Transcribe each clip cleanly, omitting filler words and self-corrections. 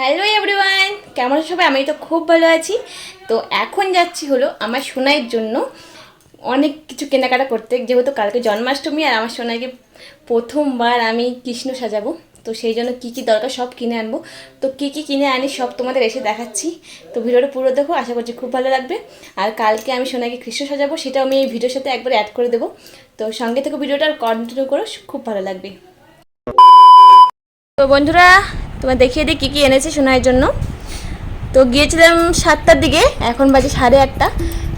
Hello everyone, কেমন আছো সবাই? আমি তো খুব ভালো আছি। তো এখন যাচ্ছি হলো আমার সোনাইয়ের জন্য অনেক কিছু কেনাকাটা করতে, যেহেতু কালকে জন্মাষ্টমী আর আমার সোনাইকে প্রথমবার আমি কৃষ্ণ সাজাবো। তো সেই জন্য কী কী দরকার সব কিনে আনবো। তো কী কী কিনে আনি সব তোমাদের এসে দেখাচ্ছি। তো ভিডিওটা পুরো দেখো, আশা করছি খুব ভালো লাগবে। আর কালকে আমি সোনাইকে কৃষ্ণ সাজাবো, সেটাও আমি এই ভিডিওর সাথে একবার অ্যাড করে দেবো। তো সঙ্গে থেকে ভিডিওটা কন্টিনিউ করো, খুব ভালো লাগবে। তো বন্ধুরা, তোমার দেখিয়ে দিই কী কী এনেছি সোনাইয়ের জন্য। তো গিয়েছিলাম 7টার দিকে, এখন বাজে 8:30।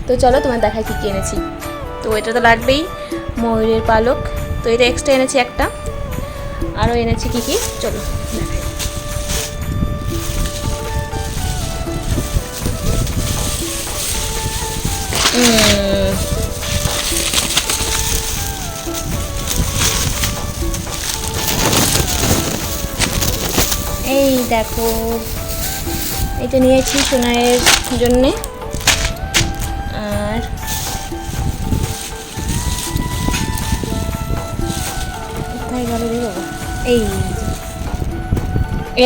তো চলো তোমার দেখায় কী কী এনেছি। তো এটা তো লাগবেই, ময়ূরের পালক। তো এটা এক্সট্রা এনেছি একটা। আরও এনেছি কী কী, চলো দেখাই। এই দেখো, এটা নিয়েছি সোনাইয়ের জন্যে। আর কোথায় গেল রে বাবা?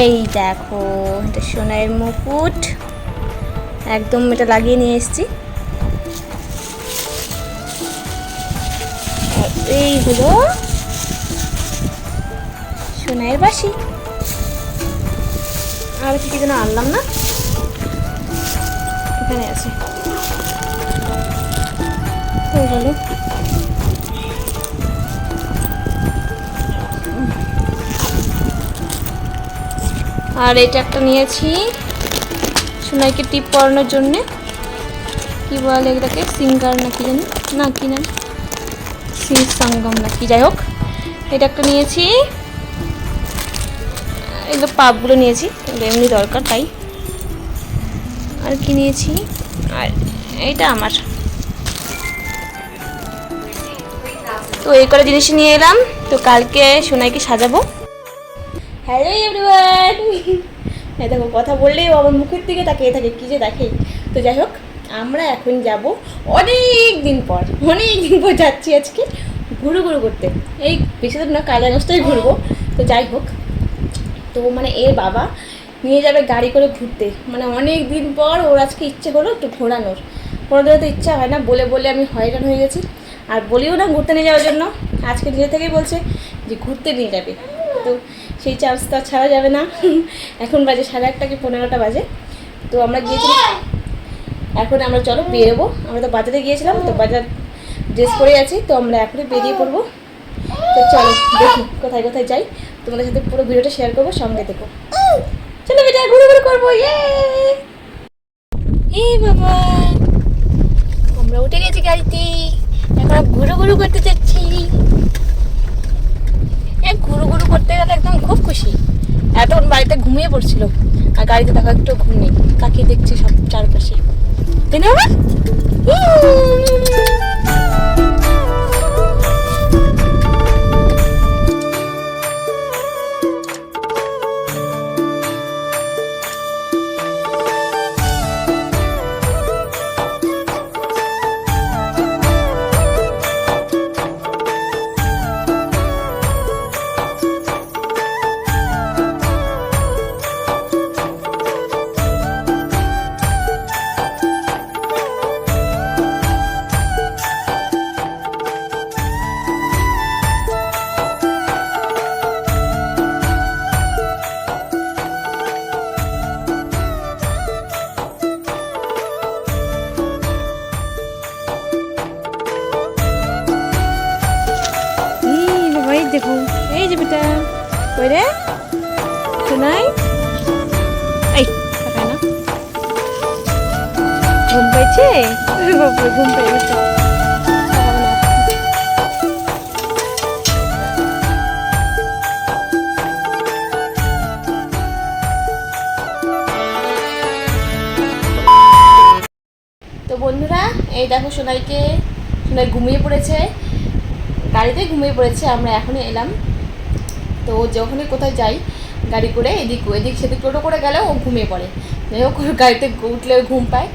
এই দেখো, এটা সোনাইয়ের মুকুট, একদম এটা লাগিয়ে নিয়ে এসেছি। এই হলো সোনাইয়ের বাঁশি। আর কি যেন আনলাম না, এখানে আছে। হয়ে গেল। আর এটা একটা নিয়েছি সোনাইকে টিপ পরানোর জন্যে। কি বলে এটাকে, সিঙ্গার না কি জানি, না কি না সিং সঙ্গম না কি, যাই হোক এটা একটা নিয়েছি। এগুলো পাপগুলো নিয়েছি, এগুলো এমনি দরকার তাই। আর কি নিয়েছি, আর এইটা আমার। তো এই করে জিনিস নিয়ে এলাম। তো কালকে সোনাইকে সাজাবো। হ্যালো এভরিওয়ান, হ্যাঁ দেখো, কথা বললেই আমার মুখের দিকে তাকিয়ে থাকে, কী যে দেখে। তো যাই হোক, আমরা এখন যাব অনেক দিন পর যাচ্ছি আজকে ঘুরু করতে। এই বেশি দূর না, কালিয়াগঞ্জটাই ঘুরবো। তো যাই হোক, তো মানে এর বাবা নিয়ে যাবে গাড়ি করে ঘুরতে। মানে অনেক দিন পর ওর আজকে ইচ্ছে হলো একটু ঘোরানোর। কোনোদিনও তো ইচ্ছা হয় না, বলে বলে আমি হয়রান হয়ে গেছি। আর বলিও না ঘুরতে নিয়ে যাওয়ার জন্য, আজকে নিজে থেকেই বলছে যে ঘুরতে নিয়ে যাবে। তো সেই চান্স তো ছাড়া যাবে না। এখন বাজে 8:30 কি 15টা বাজে। তো আমরা গিয়েছিলাম, এখন আমরা চলো বেরোবো। আমরা তো বাজারে গিয়েছিলাম, তো বাজার ড্রেস পরে আছি, তো আমরা এখনই বেরিয়ে পড়বো। তো চলো দেখি কোথায় কোথায় যাই, তোমাদের সাথে পুরো ভিডিওটা শেয়ার করবো, সঙ্গে দেখো। চলো বেটা, ঘুরে করবো। এই বাবা, আমরা উঠে গেছি গাড়িতে, এখন ঘুরু করতে যাচ্ছি। ঘুরু করতে গেলে একদম খুব খুশি। এতক্ষণ বাড়িতে ঘুমিয়ে পড়ছিল, আর গাড়িতে দেখো একটু ঘুম নেই, তাকিয়ে দেখছি সব চারপাশে, তাই না বাবা? দেখো, এই যে বেটা, ওই রে শোনাই, এই তাকায় না, ঘুম পাইছে, ঘুম পেয়ে গেছে। তো বন্ধুরা, এই দেখো সোনাই ঘুমিয়ে পড়েছে, গাড়িতে ঘুমিয়ে পড়েছে। আমরা এখনই এলাম। তো যখনই কোথায় যাই গাড়ি করে, এদিক সেদিক টোটো করে গেলেও ও ঘুমিয়ে পড়ে। যাই হোক, গাড়িতে উঠলে ঘুম পায়।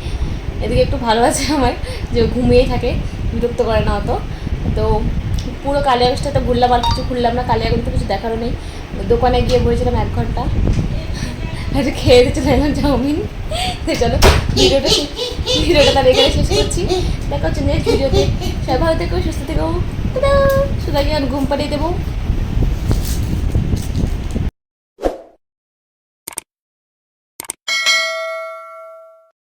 এদিকে একটু ভালো আছে আমার, যে ঘুমিয়েই থাকে, বিরক্ত করে না অত। তো পুরো কালিয়াগঞ্জটা তো ঘুরলাম, আর কিছু ঘুরলাম না, কালিয়াগঞ্জ তো কিছু দেখারও নেই। দোকানে গিয়ে বসেছিলাম 1 ঘন্টা, আর খেয়ে দিয়ে চলে এলাম চাউমিন। তো চলো ভিডিওটা তার এখানে শেষ করছি। দেখা হচ্ছে নেক্সট ভিডিওতে। সবাই ভালো থেকো, সুস্থ থেকো। সুদাকে ঘুম পাড়িয়ে দেবো।